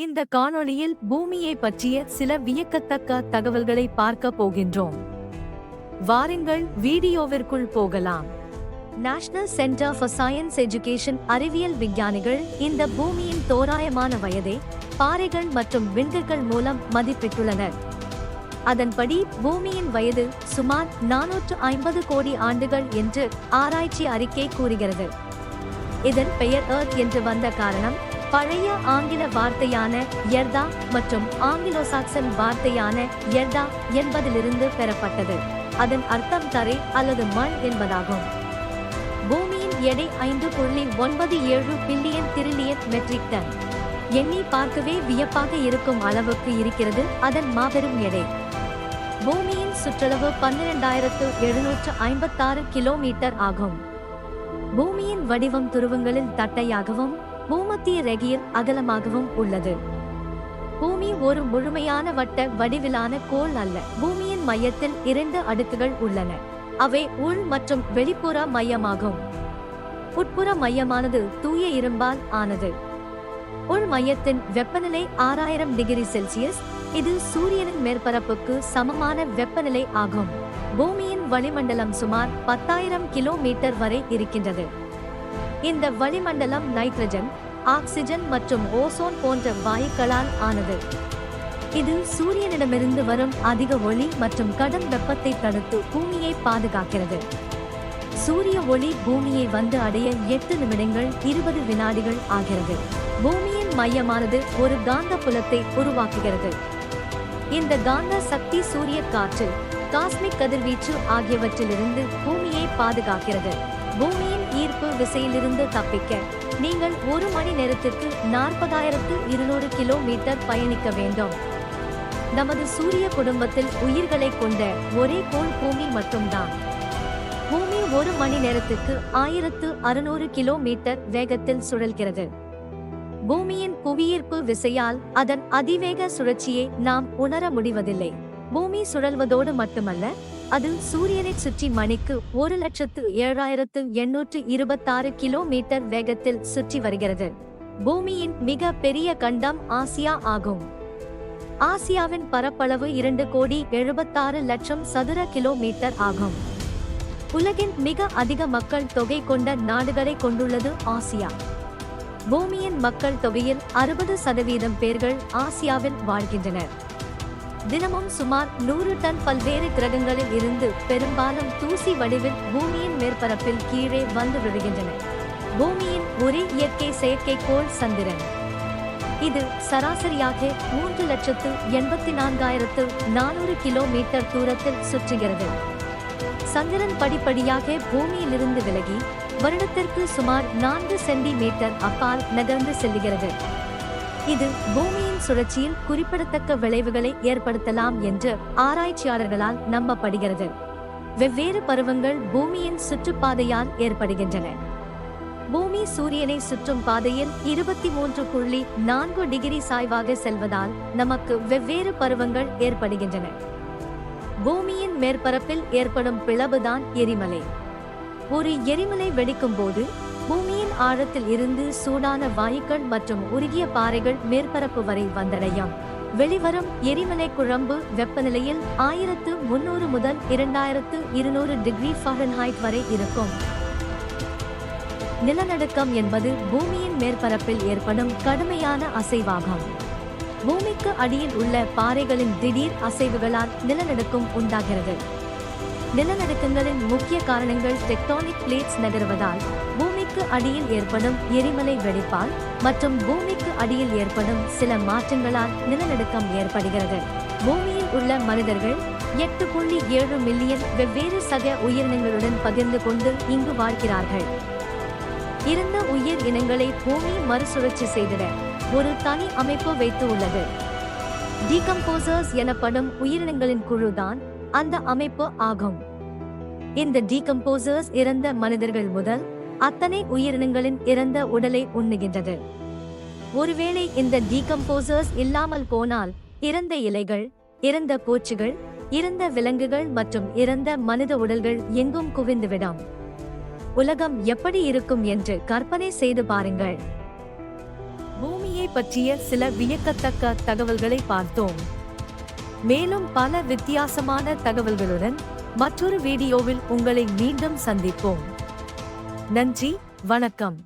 இந்த காணொளியில் பூமியை பற்றிய சில வியக்கத்தக்க தகவல்களை பார்க்க போகின்றோம். வாருங்கள் வீடியோவிற்குள் போகலாம். National centre for science education அறிவியல் விஞ்ஞானிகள் இந்த பூமியின் தோராயமான வயதை பாறைகள் மற்றும் விண்கற்கள் மூலம் மதிப்பிட்டுள்ளனர். அதன்படி பூமியின் வயது சுமார் 450 கோடி ஆண்டுகள் என்று ஆராய்ச்சி அறிக்கை கூறுகிறது. இதன் பெயர் எர்த் என்று வந்த காரணம் பழைய ஆங்கில வார்த்தையான எர்தா மற்றும் ஆங்கிலோசாக்சன் வார்த்தையான எர்தா என்பதிலிருந்து பெறப்பட்டது. அதன் அர்த்தம் தரை அல்லது மண் என்பதாகும். பூமியின் எடை 5.97 பில்லியன் டிரில்லியன் மெட்ரிக் டன். எண்ணி பார்க்கவே வியப்பாக இருக்கும் அளவுக்கு இருக்கிறது அதன் மாபெரும் எடை. பூமியின் சுற்றளவு 12,756 கிலோமீட்டர் ஆகும். பூமியின் வடிவம் துருவங்களில் தட்டையாகவும் பூமத்திய ரேகையில் அகலமாகவும் உள்ளது. பூமி ஒரு முழுமையான வட்ட வடிவிலான கோள் அல்ல. பூமியின் மையத்தில் 2 அடுக்குகள் உள்ளன. அவை உள் மற்றும் வெளிப்புற மையமாகும். உட்புற மையமானது தூய இரும்பால் ஆனது. உள் மையத்தின் வெப்பநிலை 6000 டிகிரி செல்சியஸ். இது சூரியனின் மேற்பரப்புக்கு சமமான வெப்பநிலை ஆகும். பூமியின் வளிமண்டலம் சுமார் 10,000 கிலோமீட்டர் வரை இருக்கின்றது. இந்த வளிமண்டலம் நைட்ரஜன், ஆக்சிஜன் மற்றும் ஓசோன் போன்ற வாயுக்களால் ஆனது. இது சூரியனிடமிருந்து வரும் அதிக ஒளி மற்றும் கடும் வெப்பத்தை தடுத்து பூமியை பாதுகாக்கிறது. சூரிய ஒளி பூமியை வந்து அடைய 8 நிமிடங்கள் 20 வினாடிகள் ஆகிறது. பூமியின் மையமானது ஒரு காந்த புலத்தை உருவாக்குகிறது. இந்த காந்த சக்தி சூரிய காற்று, காஸ்மிக் கதிர்வீச்சு ஆகியவற்றிலிருந்து பூமியை பாதுகாக்கிறது. பூமியின் ஈர்ப்பு விசையிலிருந்து தப்பிக்க நீங்கள் 1 மணி நேரத்திற்கு 40,200 கிலோமீட்டர் பயணிக்க வேண்டும். நமது சூரிய குடும்பத்தில் உயிர்களை கொண்ட ஒரே கோள் பூமி மட்டும்தான். பூமி 1 மணி நேரத்திற்கு 1600 கிலோமீட்டர் வேகத்தில் சுழல்கிறது. பூமியின் புவியீர்ப்பு விசையால் அதன் அதிவேக சுழற்சியை நாம் உணர முடிவதில்லை. பூமி சுழல்வதோடு மட்டுமல்ல, அது சூரியனை சுற்றி மணிக்கு 1,07,826 கிலோமீட்டர் வேகத்தில் சுற்றி வருகிறது. பூமியின் மிக பெரிய கண்டம் ஆசியா ஆகும். ஆசியாவின் பரப்பளவு 2,76,00,000 சதுர கிலோமீட்டர் ஆகும். உலகின் மிக அதிக மக்கள் தொகை கொண்ட நாடுகளை கொண்டுள்ளது ஆசியா. பூமியின் மக்கள் தொகையில் 60% பேர்கள் ஆசியாவில் வாழ்கின்றனர். தினமும் சுமார் 100 டன் பல்வேறு கிரகங்களில் இருந்து பெரும்பாலும் தூசி வடிவில் பூமியின் மேற்பரப்பில் கீழே வந்து விழுகின்றன. பூமியின் ஒரே இயற்கை செயற்கைக்கோள் சந்திரன். இது சராசரியாக 3,84,400 கிலோமீட்டர் தூரத்தில் சுற்றுகிறது. சந்திரன் படிப்படியாக பூமியிலிருந்து விலகி வருடத்திற்கு சுமார் 4 சென்டிமீட்டர் அப்பால் நகர்ந்து செல்கிறது. இது பூமியின் சுழற்சியில் குறிப்பிடத்தக்க விளைவுகளை ஏற்படுத்தலாம் என்று ஆராய்ச்சியாளர்களால் நம்பப்படுகிறது. வெவ்வேறு பருவங்கள் பூமியின் சுற்றுப்பாதையால் ஏற்படுகின்றன. பூமி சூரியனை சுற்றும் பாதையில் 23.4 டிகிரி சாய்வாக செல்வதால் நமக்கு வெவ்வேறு பருவங்கள் ஏற்படுகின்றன. பூமியின் மேற்பரப்பில் ஏற்படும் பிளவுதான் எரிமலை. ஒரு எரிமலை வெடிக்கும் போது பூமியின் ஆழத்தில் இருந்து சூடான வாயுக்கள் மற்றும் உருகிய பாறைகள் மேற்பரப்பு வரை வந்தடையும். வெளிவரும் எரிமலை குழம்பு வெப்பநிலையில் 1300 முதல் 2200 டிகிரி ஃபாரன்ஹைட் வரை இருக்கும். நிலநடுக்கம் என்பது பூமியின் மேற்பரப்பில் ஏற்படும் கடுமையான அசைவாகும். பூமிக்கு அடியில் உள்ள பாறைகளின் திடீர் அசைவுகளால் நிலநடுக்கம் உண்டாகிறது. நிலநடுக்கங்களின் முக்கிய காரணங்கள் டெக்டானிக் பிளேட்ஸ் நகருவதால், பூமிக்கு அடியில் ஏற்படும் எரிமலை வெடிப்பால் மற்றும் பூமிக்கு அடியில் ஏற்படும் சில மாற்றங்களால் நிலநடுக்கம் ஏற்படுகிறது. பூமியில் உள்ள மனிதர்கள் 8.7 மில்லியன் வெவ்வேறு சக உயிரினங்களுடன் பகிர்ந்து கொண்டு இங்கு வாழ்கிறார்கள். இறந்த உயிர் இனங்களை பூமி மறுசுழற்சி செய்திட ஒரு தனி அமைப்பு வைத்து உள்ளது. டீகம்போசர்ஸ் எனப்படும் உயிரினங்களின் குழுதான் அந்த அமைப்பு ஆகும். இந்த டீகம்போசர்ஸ் இறந்த மனிதர்கள் முதல் அத்தனை உயிரினங்களின் இறந்த உடலை உண்ணுகின்றது. ஒருவேளை இந்த டீகம்போசர்ஸ் இல்லாமல் போனால் இறந்த இலைகள், இறந்த பூச்சிகள், இறந்த விலங்குகள் மற்றும் இறந்த மனித உடல்கள் எங்கும் குவிந்துவிடும். உலகம் எப்படி இருக்கும் என்று கற்பனை செய்து பாருங்கள். பூமியை பூமியை பற்றிய சில வியக்கத்தக்க தகவல்களை பார்த்தோம். மேலும் பல வித்தியாசமான தகவல்களுடன் மற்றொரு வீடியோவில் உங்களை மீண்டும் சந்திப்போம். நன்றி, வணக்கம்.